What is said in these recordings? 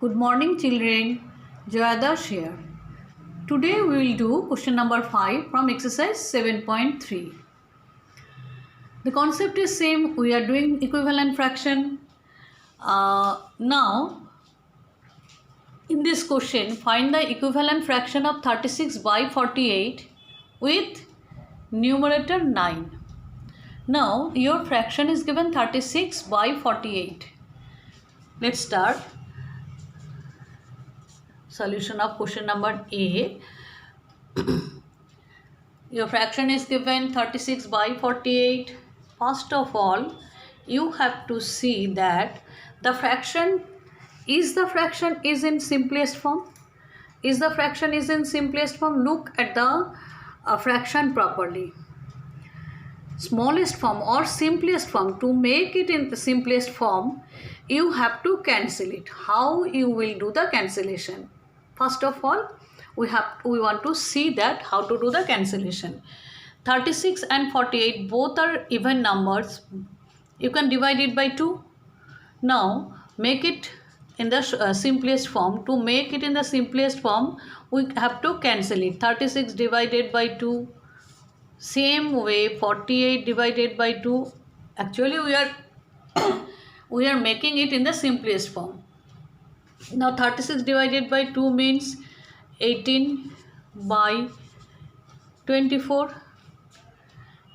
Good morning children, Joyadash here. Today we will do question number 5 from exercise 7.3. The concept is same, we are doing equivalent fraction. Now in this question find the equivalent fraction of 36 by 48 with numerator 9. Now your fraction is given 36 by 48. Let's start. Solution of question number A. Your fraction is given 36 by 48. First of all, you have to see that the fraction is in simplest form. Is the fraction is in simplest form? Look at the fraction properly. Smallest form or simplest form. To make it in the simplest form, you have to cancel it. How you will do the cancellation? First of all, we want to see that how to do the cancellation. 36 and 48 both are even numbers. You can divide it by 2. Now make it in the simplest form. To make it in the simplest form, we have to cancel it. 36 divided by 2. Same way 48 divided by 2. Actually we are making it in the simplest form. Now 36 divided by 2 means 18 by 24.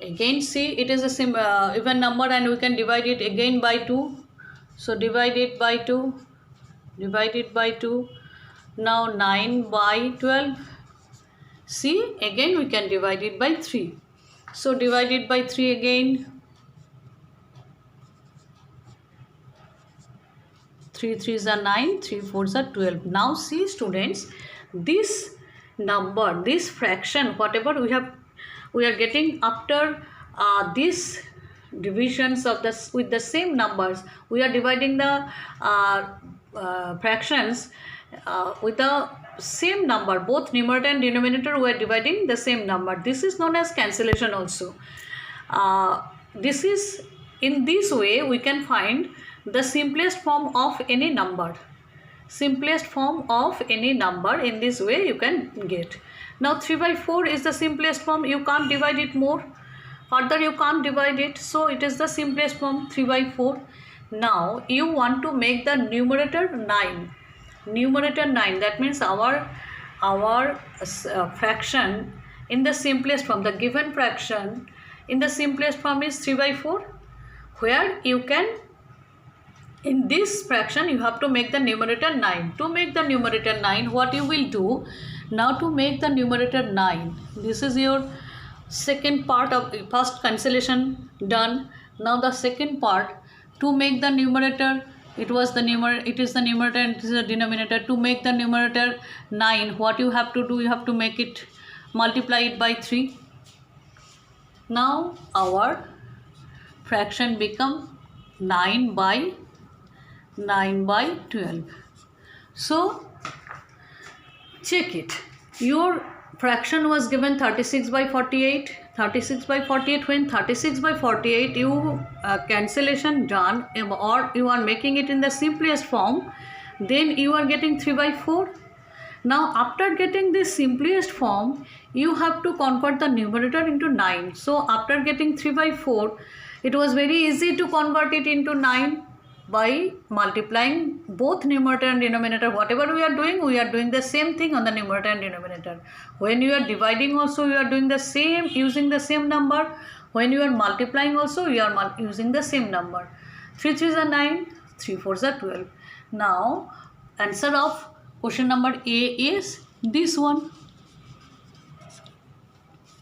Again see, it is a even number and we can divide it again by 2. So divide it by 2. Divide it by 2. Now 9 by 12. See, again we can divide it by 3. So divide it by 3 again. 3 3s are 9, 3 4s are 12. Now see students, this number, this fraction, whatever we are getting after these divisions of this with the same numbers, we are dividing the fractions with the same number. Both numerator and denominator we are dividing the same number. This is known as cancellation also. This is, in this way we can find the simplest form of any number. Simplest form of any number, in this way you can get. Now 3 by 4 is the simplest form. You can't divide it more. Further you can't divide it. So it is the simplest form, 3 by 4. Now you want to make the numerator 9. Numerator 9. That means our fraction in the simplest form, the given fraction in the simplest form is 3 by 4. Where you can, in this fraction you have to make the numerator 9. To make the numerator 9, what you will do? Now to make the numerator 9, this is your second part of the first cancellation done. Now the second part, to make the numerator, it is the numerator and it is the denominator. To make the numerator 9, what you have to do? You have to make it, multiply it by 3. Now our fraction become 9 by 12. So check it. Your fraction was given 36 by 48. 36 by 48. When 36 by 48 you cancellation done, or you are making it in the simplest form, then you are getting 3 by 4. Now after getting this simplest form, you have to convert the numerator into 9. So after getting 3 by 4, it was very easy to convert it into 9 by multiplying both numerator and denominator. Whatever we are doing the same thing on the numerator and denominator. When you are dividing also, you are doing the same, using the same number. When you are multiplying also, you are using the same number. 3 3s are 9, 3 4s are 12. Now answer of question number A is this one.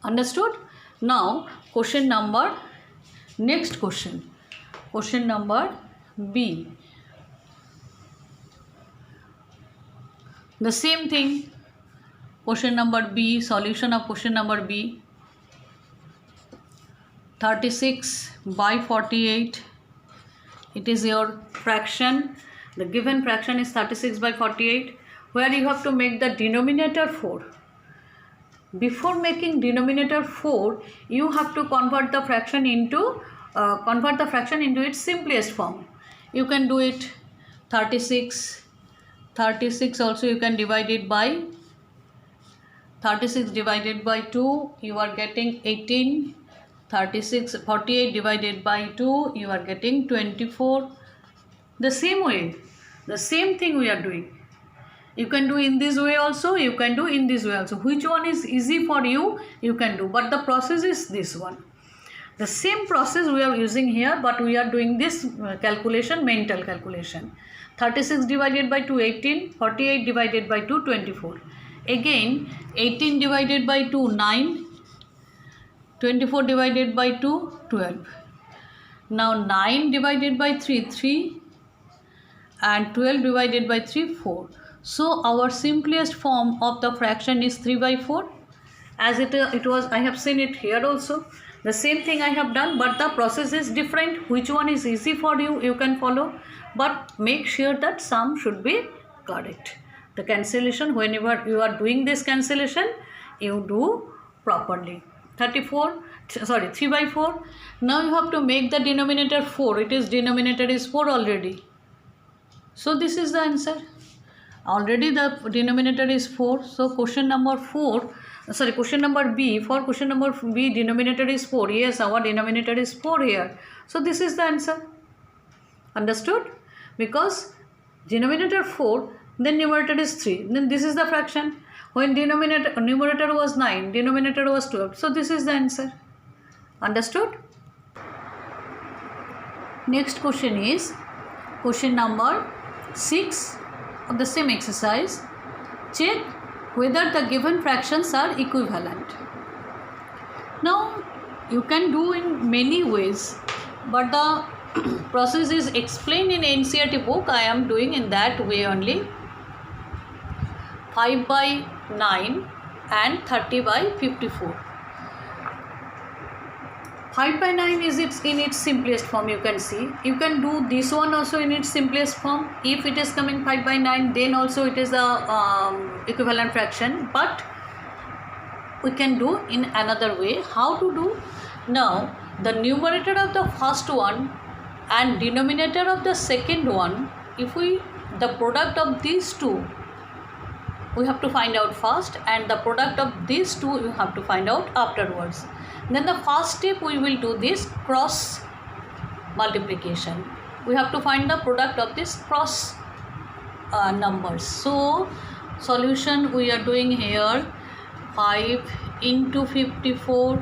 Understood? Now question number, next question. Question number B. The same thing. Question number B, solution of question number B. 36 by 48. It is your fraction. The given fraction is 36 by 48, where you have to make the denominator 4. Before making denominator 4, you have to convert the fraction into its simplest form. You can do it 36 36 also you can divide it by 36 divided by 2, you are getting 18. 48 divided by 2, you are getting 24. The same way, the same thing we are doing. You can do in this way also, you can do in this way also. Which one is easy for you, you can do, but the process is this one. The same process we are using here, but we are doing this calculation, mental calculation. 36 divided by 2, 18. 48 divided by 2, 24. Again, 18 divided by 2, 9. 24 divided by 2, 12. Now 9 divided by 3, 3. And 12 divided by 3, 4. So our simplest form of the fraction is 3 by 4. As it was, I have seen it here also. The same thing I have done, but the process is different. Which one is easy for you, you can follow. But make sure that sum should be correct. The cancellation, whenever you are doing this cancellation, you do properly. 3 by 4. Now you have to make the denominator 4. It is denominator is 4 already. So this is the answer. Already the denominator is 4. So question number B, for question number B, denominator is 4. Yes, our denominator is 4 here. So this is the answer. Understood? Because denominator 4, then numerator is 3. Then this is the fraction. When numerator was 9, denominator was 12. So this is the answer. Understood? Next question is question number 6 of the same exercise. Check whether the given fractions are equivalent. Now you can do in many ways, but the process is explained in NCERT book. I am doing in that way only. 5 by 9 and 30 by 54. 5 by 9 is in its simplest form, you can see. You can do this one also in its simplest form. If it is coming 5 by 9, then also it is a equivalent fraction. But we can do in another way. How to do? Now, the numerator of the first one and denominator of the second one, the product of these two, we have to find out first, and the product of these two you have to find out afterwards. Then the first step we will do this cross multiplication. We have to find the product of this cross numbers. So solution we are doing here, 5 into 54.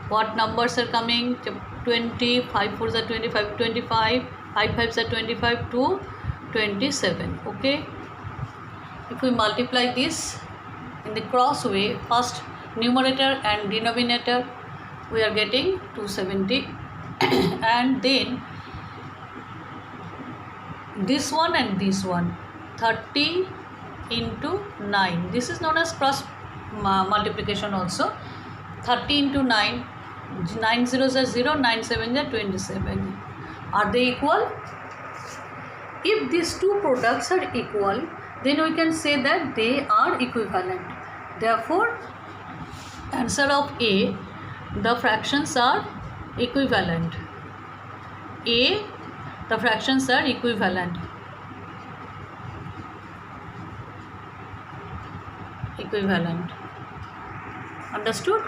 What numbers are coming? 20, 5 4s are 25, 25, 5 5s are 25 to 27. Okay. If we multiply this in the cross way, first numerator and denominator, we are getting 270 and then this one and this one, 30 into 9. This is known as cross multiplication also. 30 into 9, 9 zeros are 0, 9 sevens are 27. Are they equal? If these two products are equal, then we can say that they are equivalent. Therefore, answer of A, the fractions are equivalent. A, the fractions are equivalent. Equivalent. Understood?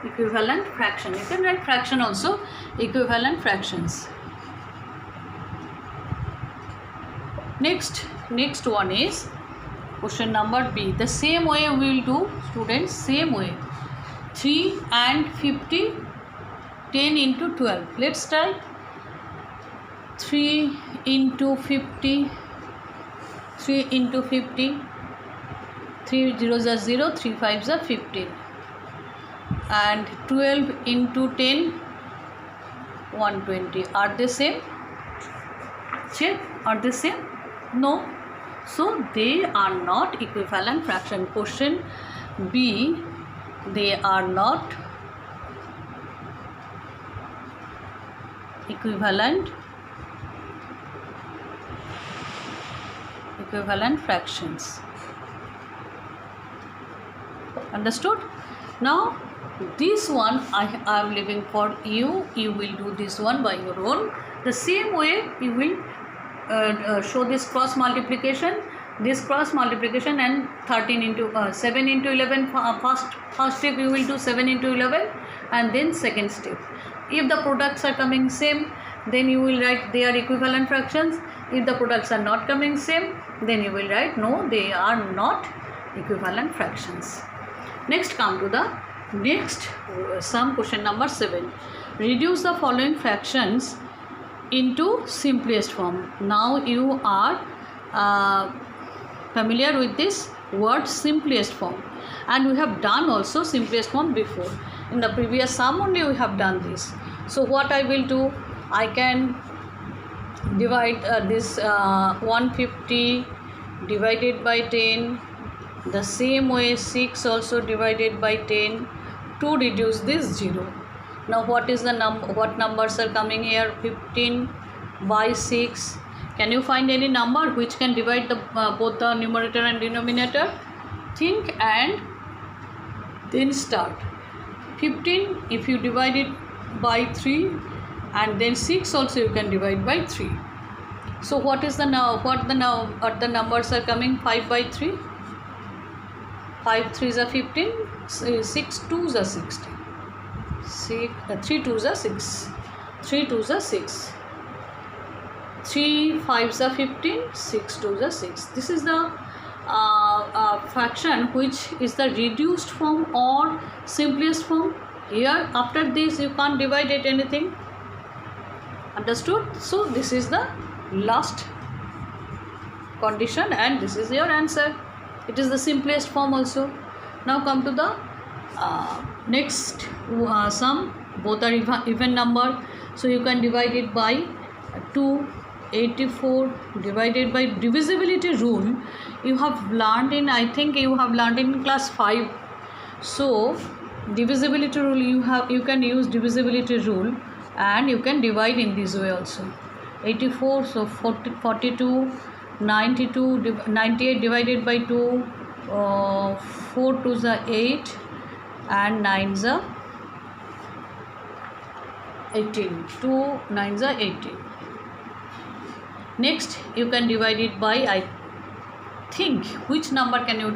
Equivalent fraction. You can write fraction also. Equivalent fractions. Next one is question number B. The same way we will do, students, same way. 3 and 50, 10 into 12. Let's try. 3 into 50, 3 into 50, 3 zeros are 0, 3 5s are 15. And 12 into 10, 120. Are they same? Check. Are they same? No. So they are not equivalent fraction. Question B, they are not equivalent fractions. Understood? Now this one I am leaving for you. You will do this one by your own. The same way you will show this cross multiplication. this cross multiplication and 13 into 7 into 11, first step you will do 7 into 11 and then second step. If the products are coming same, then you will write they are equivalent fractions. If the products are not coming same, then you will write no, they are not equivalent fractions. Next, come to the next sum, question number 7. Reduce the following fractions into simplest form. Now you are familiar with this word simplest form, and we have done also simplest form before. In the previous sum only we have done this. So what I will do, I can divide this 150 divided by 10, the same way 6 also divided by 10 to reduce this 0. Now what is the what numbers are coming here? 15 by 6. Can you find any number which can divide the both the numerator and denominator? Think and then start. 15, if you divide it by 3, and then 6 also you can divide by 3. So what is the the numbers are coming? 5 by 3. 5 3s are 15, 6 2s are 16. 3 2s are 6. 3 2s are 6. 3 5s are 15, 6 2s are 6. This is the fraction which is the reduced form or simplest form. Here after this you can't divide it anything. Understood? So this is the last condition and this is your answer. It is the simplest form also. Now come to the next sum. Both are even number, so you can divide it by 2. 84 divided by divisibility rule you have learned in, I think you have learned in class 5. So divisibility rule you can use divisibility rule and you can divide in this way also. 84, so 42, 92, 98 divided by 2, 4 2s are 8 and 9s are 18. 2 9s are 18. Next you can divide it by, I think, which number can you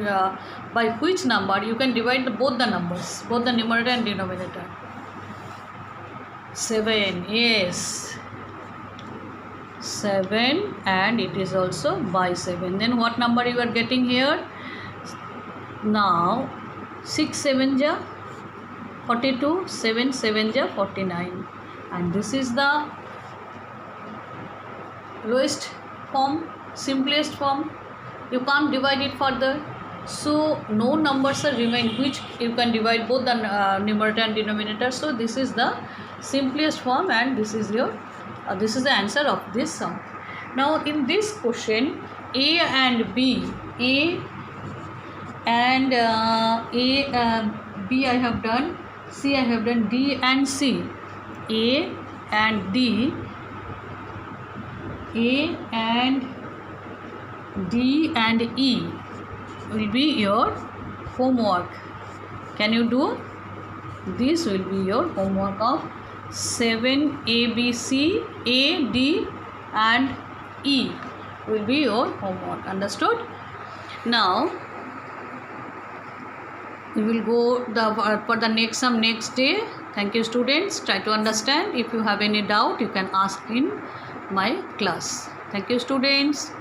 by which number you can divide both the numbers, both the numerator and denominator. 7, yes, 7, and it is also by 7. Then what number you are getting here? Now 6 7 ja 42, 7 7 ja 49, and this is the lowest form, simplest form. You can't divide it further, so no numbers are remain which you can divide both the numerator and denominator. So this is the simplest form and this is your this is the answer of this sum. Now in this question, A and B, B I have done, C I have done, D and C, A and D, A and D and E will be your homework. Can you do? This will be your homework of 7 A, B, C, A, D and E will be your homework. Understood? Now we will go for the next sum next day. Thank you students. Try to understand. If you have any doubt you can ask in my class. Thank you students.